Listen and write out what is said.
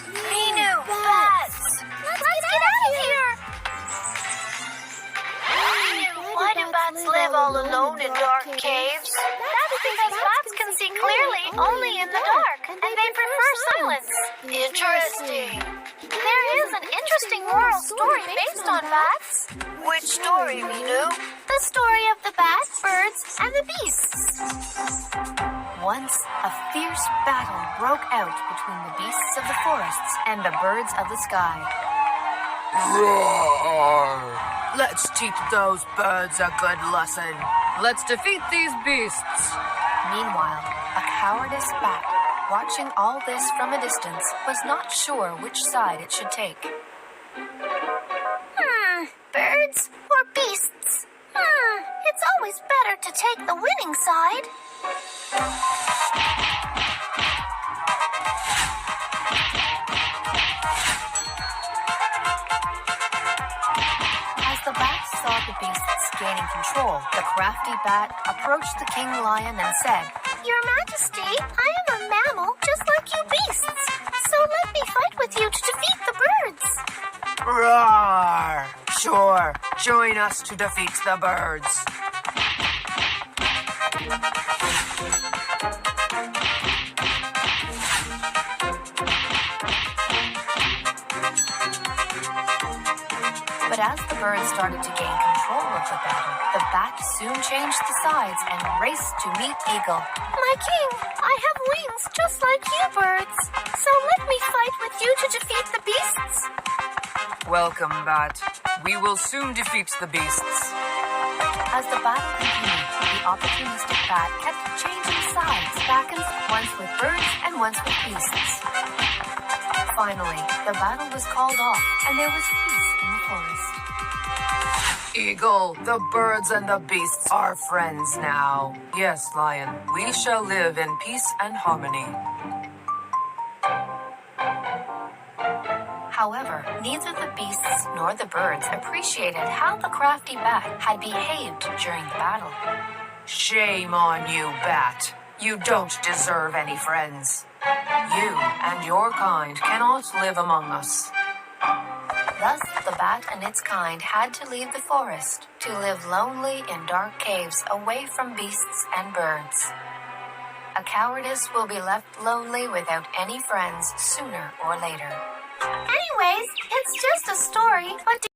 Minu, bats! Let's get out of here! Why do bats live all alone in dark caves? That's because bats can see clearly only in the dark, and they prefer silence. Interesting. There is an interesting moral story based on bats. Which story, Minu? The story of the bat, birds, and the beasts. Once, a fierce battle broke out between the beasts of the forests and the birds of the sky. Roar! Let's teach those birds a good lesson. Let's defeat these beasts. Meanwhile, a cowardice bat, watching all this from a distance, was not sure which side it should take. Birds or beasts? It's always better to take the winning side. As the bat saw the beasts gaining control, the crafty bat approached the king lion and said, Your Majesty, I am a mammal just like you beasts, so let me fight with you to defeat the birds. Roar! Sure, join us to defeat the birds. But as the birds started to gain control of the battle, the bat soon changed the sides and raced to meet Eagle. My king, I have wings just like you birds, so let me fight with you to defeat the beasts. Welcome, Bat. We will soon defeat the beasts. As the battle continued, the opportunistic bat kept changing sides back and forth, once with birds and once with beasts. Finally, the battle was called off, and there was peace in the forest. Eagle, the birds and the beasts are friends now. Yes, Lion, we shall live in peace and harmony. However, neither the beasts nor the birds appreciated how the crafty bat had behaved during the battle. Shame on you, Bat. You don't deserve any friends. You and your kind cannot live among us. Thus, the bat and its kind had to leave the forest to live lonely in dark caves away from beasts and birds. A cowardice will be left lonely without any friends sooner or later. Anyways, it's just a story, but